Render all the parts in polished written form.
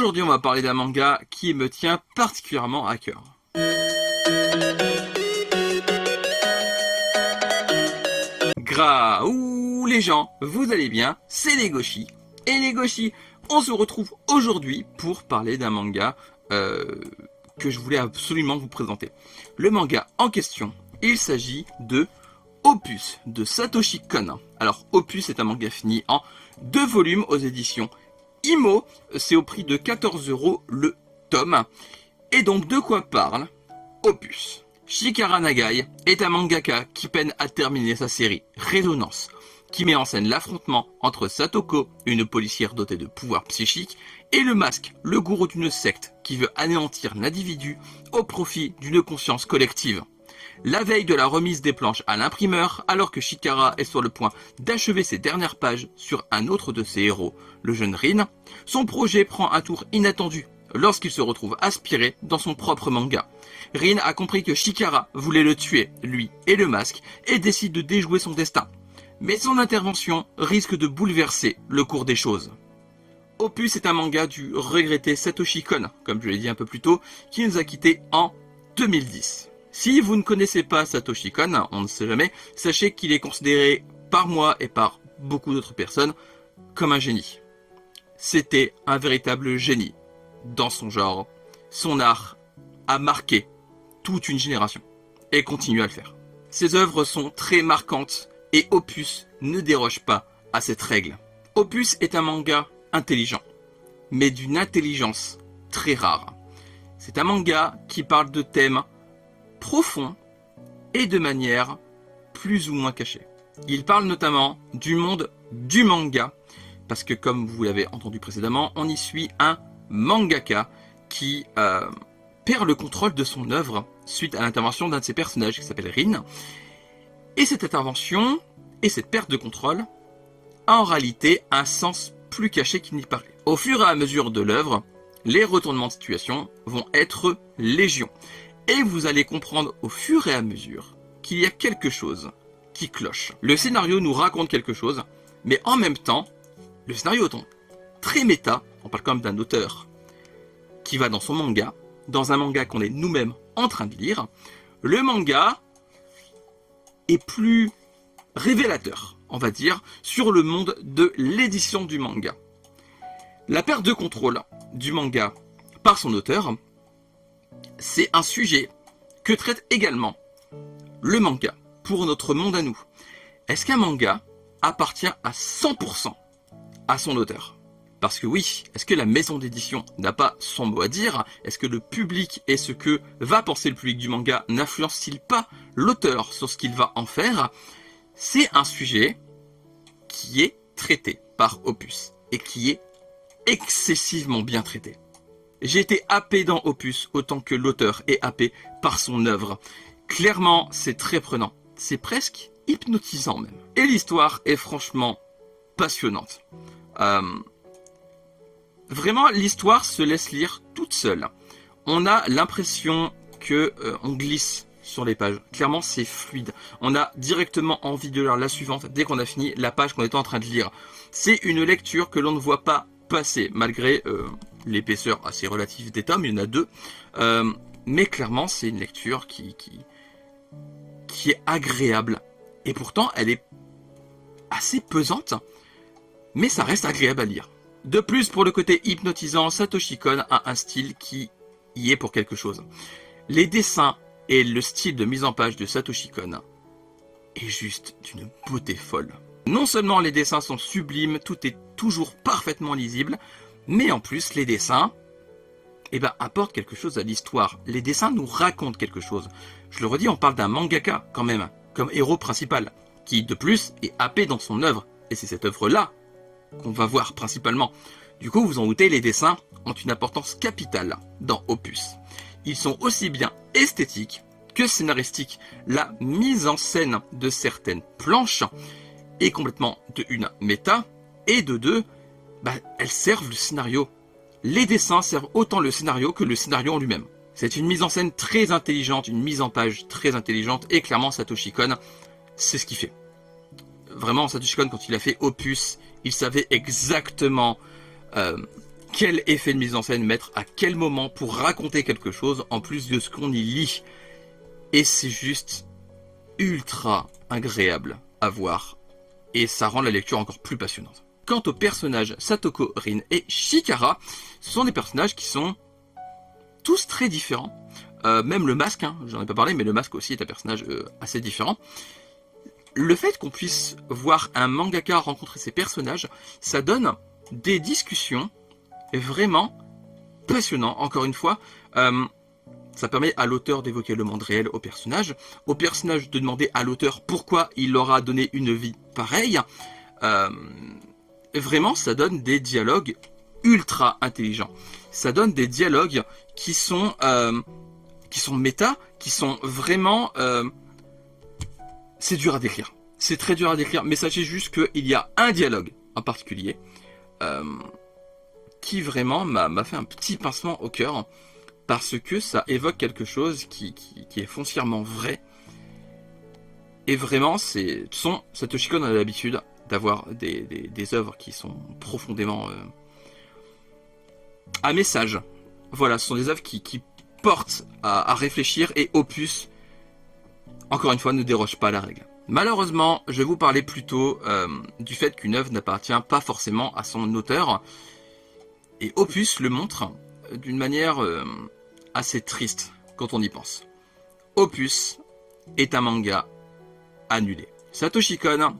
Aujourd'hui, on va parler d'un manga qui me tient particulièrement à cœur. Ouh les gens, vous allez bien, c'est les Goshi. Et les Goshi, on se retrouve aujourd'hui pour parler d'un manga que je voulais absolument vous présenter. Le manga en question, il s'agit de Opus de Satoshi Kon. Alors Opus est un manga fini en 2 volumes aux éditions Imo, c'est au prix de 14 € le tome. Et donc de quoi parle Opus? Chikara Nagai est un mangaka qui peine à terminer sa série Résonance, qui met en scène l'affrontement entre Satoko, une policière dotée de pouvoirs psychiques, et le masque, le gourou d'une secte qui veut anéantir l'individu au profit d'une conscience collective. La veille de la remise des planches à l'imprimeur, alors que Chikara est sur le point d'achever ses dernières pages sur un autre de ses héros, le jeune Rin, son projet prend un tour inattendu lorsqu'il se retrouve aspiré dans son propre manga. Rin a compris que Chikara voulait le tuer, lui et le masque, et décide de déjouer son destin. Mais son intervention risque de bouleverser le cours des choses. Opus est un manga du regretté Satoshi Kon, comme je l'ai dit un peu plus tôt, qui nous a quittés en 2010. Si vous ne connaissez pas Satoshi Kon, on ne sait jamais, sachez qu'il est considéré par moi et par beaucoup d'autres personnes comme un génie. C'était un véritable génie dans son genre. Son art a marqué toute une génération et continue à le faire. Ses œuvres sont très marquantes et Opus ne déroge pas à cette règle. Opus est un manga intelligent, mais d'une intelligence très rare. C'est un manga qui parle de thèmes profonds et de manière plus ou moins cachée. Il parle notamment du monde du manga, parce que comme vous l'avez entendu précédemment, on y suit un mangaka qui perd le contrôle de son œuvre suite à l'intervention d'un de ses personnages qui s'appelle Rin. Et cette intervention et cette perte de contrôle a en réalité un sens plus caché qu'il n'y paraît. Au fur et à mesure de l'œuvre, les retournements de situation vont être légion. Et vous allez comprendre au fur et à mesure qu'il y a quelque chose qui cloche. Le scénario nous raconte quelque chose, mais en même temps, le scénario étant très méta, on parle quand même d'un auteur qui va dans son manga, dans un manga qu'on est nous-mêmes en train de lire, le manga est plus révélateur, on va dire, sur le monde de l'édition du manga. La perte de contrôle du manga par son auteur, c'est un sujet que traite également le manga pour notre monde à nous. Est-ce qu'un manga appartient à 100% à son auteur? Parce que oui, est-ce que la maison d'édition n'a pas son mot à dire? Est-ce que le public et ce que va penser le public du manga n'influence-t-il pas l'auteur sur ce qu'il va en faire? C'est un sujet qui est traité par Opus et qui est excessivement bien traité. J'ai été happé dans Opus autant que l'auteur est happé par son œuvre. Clairement, c'est très prenant. C'est presque hypnotisant même. Et l'histoire est franchement passionnante. Vraiment, l'histoire se laisse lire toute seule. On a l'impression que on glisse sur les pages. Clairement, c'est fluide. On a directement envie de lire la suivante dès qu'on a fini la page qu'on était en train de lire. C'est une lecture que l'on ne voit pas passer, malgré l'épaisseur assez relative des tomes, il y en a 2. Mais clairement, c'est une lecture qui est agréable. Et pourtant, elle est assez pesante, mais ça reste agréable à lire. De plus, pour le côté hypnotisant, Satoshi Kon a un style qui y est pour quelque chose. Les dessins et le style de mise en page de Satoshi Kon est juste d'une beauté folle. Non seulement les dessins sont sublimes, tout est toujours parfaitement lisible, mais en plus les dessins apportent quelque chose à l'histoire. Les dessins nous racontent quelque chose. Je le redis, on parle d'un mangaka quand même, comme héros principal, qui de plus est happé dans son œuvre. Et c'est cette œuvre-là qu'on va voir principalement. Du coup, vous en doutez, les dessins ont une importance capitale dans Opus. Ils sont aussi bien esthétiques que scénaristiques. La mise en scène de certaines planches est complètement de une méta, et de deux, elles servent le scénario. Les dessins servent autant le scénario que le scénario en lui-même. C'est une mise en scène très intelligente, une mise en page très intelligente, et clairement Satoshi Kon, c'est ce qu'il fait. Vraiment, Satoshi Kon, quand il a fait Opus, il savait exactement quel effet de mise en scène mettre à quel moment pour raconter quelque chose en plus de ce qu'on y lit. Et c'est juste ultra agréable à voir et ça rend la lecture encore plus passionnante. Quant aux personnages Satoko, Rin et Chikara, ce sont des personnages qui sont tous très différents. Même le masque, hein, j'en ai pas parlé, mais le masque aussi est un personnage assez différent. Le fait qu'on puisse voir un mangaka rencontrer ces personnages, ça donne des discussions vraiment passionnantes. Encore une fois, ça permet à l'auteur d'évoquer le monde réel au personnage de demander à l'auteur pourquoi il leur a donné une vie pareille. Vraiment, ça donne des dialogues ultra intelligents. Ça donne des dialogues qui sont méta, qui sont vraiment... c'est dur à décrire. C'est très dur à décrire, mais sachez juste qu'il y a un dialogue en particulier qui vraiment m'a fait un petit pincement au cœur parce que ça évoque quelque chose qui est foncièrement vrai. Et vraiment, Satoshi Kon a l'habitude d'avoir des œuvres qui sont profondément à message. Voilà, ce sont des œuvres qui portent à réfléchir et Opus, encore une fois, ne déroge pas à la règle. Malheureusement, je vais vous parler plutôt du fait qu'une œuvre n'appartient pas forcément à son auteur. Et Opus le montre d'une manière assez triste quand on y pense. Opus est un manga annulé. Satoshi Kon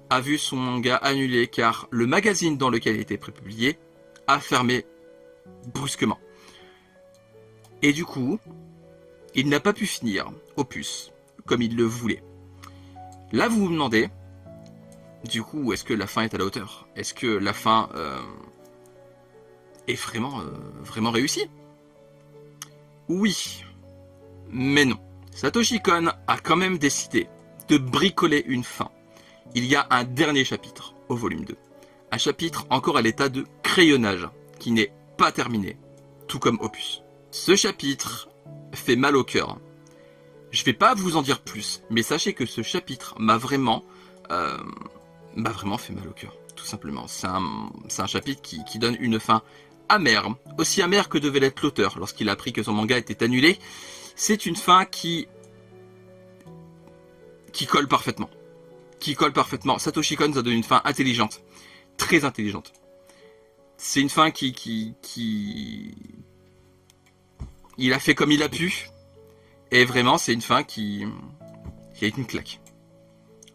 a vu son manga annulé car le magazine dans lequel il était prépublié a fermé brusquement. Et du coup, il n'a pas pu finir Opus comme il le voulait. Là, vous vous demandez, du coup, est-ce que la fin est à la hauteur? Est-ce que la fin est vraiment réussie? Oui, mais non. Satoshi Kon a quand même décidé de bricoler une fin. Il y a un dernier chapitre au volume 2. Un chapitre encore à l'état de crayonnage, qui n'est pas terminé, tout comme Opus. Ce chapitre fait mal au cœur. Je vais pas vous en dire plus, mais sachez que ce chapitre m'a vraiment fait mal au cœur, tout simplement. C'est un chapitre qui donne une fin amère, aussi amère que devait l'être l'auteur lorsqu'il a appris que son manga était annulé. C'est une fin qui colle parfaitement. Satoshi Kon nous a donné une fin intelligente, très intelligente. C'est une fin il a fait comme il a pu, et vraiment c'est une fin qui est une claque.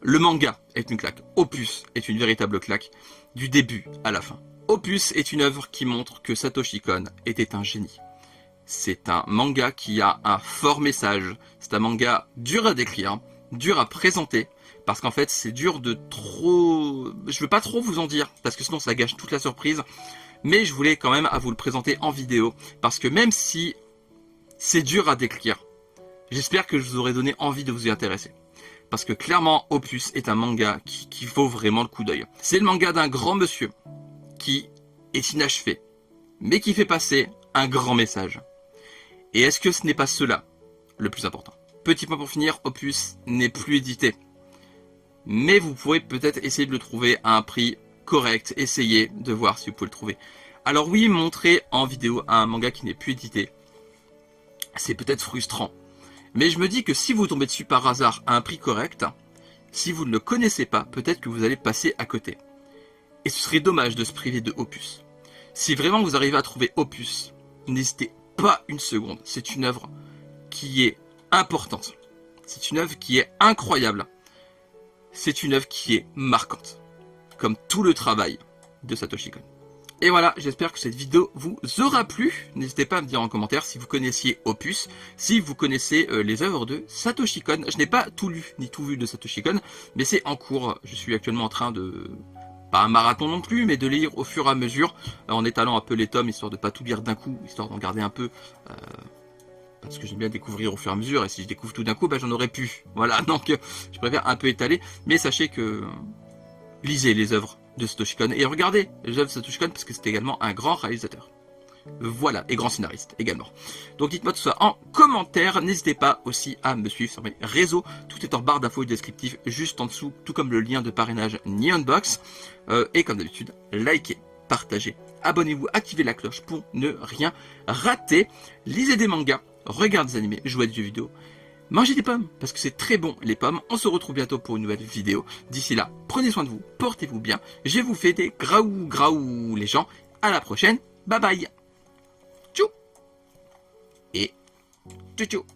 Le manga est une claque. Opus est une véritable claque, du début à la fin. Opus est une œuvre qui montre que Satoshi Kon était un génie. C'est un manga qui a un fort message. C'est un manga dur à décrire, dur à présenter, parce qu'en fait c'est dur de trop... Je veux pas trop vous en dire, parce que sinon ça gâche toute la surprise, mais je voulais quand même à vous le présenter en vidéo, parce que même si c'est dur à décrire, j'espère que je vous aurai donné envie de vous y intéresser. Parce que clairement, Opus est un manga qui vaut vraiment le coup d'œil. C'est le manga d'un grand monsieur qui est inachevé, mais qui fait passer un grand message. Et est-ce que ce n'est pas cela le plus important? Petit point pour finir, Opus n'est plus édité. Mais vous pourrez peut-être essayer de le trouver à un prix correct, essayez de voir si vous pouvez le trouver. Alors oui, montrer en vidéo un manga qui n'est plus édité, c'est peut-être frustrant. Mais je me dis que si vous tombez dessus par hasard à un prix correct, si vous ne le connaissez pas, peut-être que vous allez passer à côté. Et ce serait dommage de se priver de Opus. Si vraiment vous arrivez à trouver Opus, n'hésitez pas une seconde. C'est une œuvre qui est importante. C'est une œuvre qui est incroyable. C'est une œuvre qui est marquante. Comme tout le travail de Satoshi Kon. Et voilà, j'espère que cette vidéo vous aura plu. N'hésitez pas à me dire en commentaire si vous connaissiez Opus, si vous connaissez les œuvres de Satoshi Kon. Je n'ai pas tout lu ni tout vu de Satoshi Kon, mais c'est en cours. Je suis actuellement en train de... pas un marathon non plus, mais de lire au fur et à mesure, en étalant un peu les tomes, histoire de pas tout lire d'un coup, histoire d'en garder un peu... parce que j'aime bien découvrir au fur et à mesure, et si je découvre tout d'un coup, j'en aurais pu. Voilà, donc je préfère un peu étaler, mais sachez que... lisez les œuvres de Satoshi Kon et regardez les œuvres de Satoshi Kon parce que c'est également un grand réalisateur. Voilà, et grand scénariste également. Donc dites-moi tout ça en commentaire. N'hésitez pas aussi à me suivre sur mes réseaux. Tout est en barre d'infos descriptives juste en dessous, tout comme le lien de parrainage Neonbox. Et comme d'habitude, likez. partagez. Abonnez-vous, activez la cloche pour ne rien rater. Lisez des mangas, regardez des animés, jouez à des jeux vidéo. Mangez des pommes, parce que c'est très bon les pommes. On se retrouve bientôt pour une nouvelle vidéo. D'ici là, prenez soin de vous, portez-vous bien. Je vous fais des graou graou les gens. À la prochaine, bye bye. Tchou. Et tchou tchou.